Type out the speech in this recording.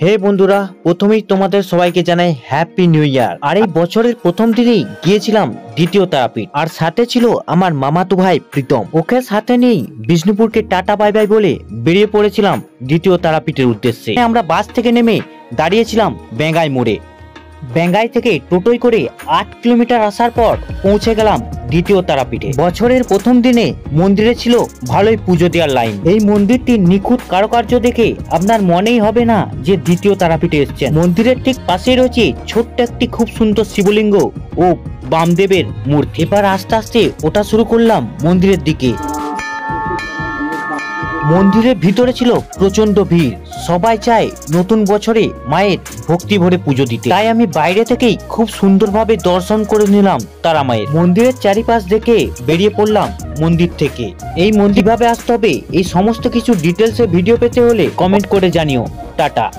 হে বন্ধুরা, প্রথমেই তোমাদের সবাইকে জানাই হ্যাপি নিউ ইয়ার। আর এই বছরের প্রথম দিনেই গিয়েছিলাম দ্বিতীয় তারাপীঠ, আর সাথে ছিল আমার মামাতো ভাই প্রীতম। ওকে সাথে নেই বিষ্ণুপুরকে টাটা বাই বাই বলে বেরিয়ে পড়েছিলাম দ্বিতীয় তারাপীঠের উদ্দেশ্যে। আমরা বাস থেকে নেমে দাঁড়িয়েছিলাম বেঙ্গাই মোড়ে। বেঙ্গাই থেকে টোটোয় করে 8 কিলোমিটার আসার পর পৌঁছে গেলাম দ্বিতীয় তারাপীঠে। বছরের প্রথম দিনে মন্দিরে ছিল ভালোই পুজো দেওয়ার লাইন। এই মন্দিরটির নিখুঁত কারুকার্য দেখে আপনার মনেই হবে না যে দ্বিতীয় তারাপীঠে এসেছেন। মন্দিরের ঠিক পাশেই রয়েছে ছোট্ট একটি খুব সুন্দর শিবলিঙ্গ ও বামদেবের মূর্তি। এবার আস্তে আস্তে ওঠা শুরু করলাম মন্দিরের দিকে। মন্দিরের ভিতরে ছিল প্রচন্ড ভিড়। সবাই চায় নতুন বছরে মায়ের ভক্তি ভরে পুজো দিতে, তাই আমি বাইরে থেকেই খুব সুন্দরভাবে দর্শন করে নিলাম তারা মায়ের। মন্দিরের চারিপাশ দেখে বেরিয়ে পড়লাম মন্দির থেকে। এই মন্দির ভাবে আসতে হবে, এই সমস্ত কিছু ডিটেলসে ভিডিও পেতে হলে কমেন্ট করে জানিও। টাটা।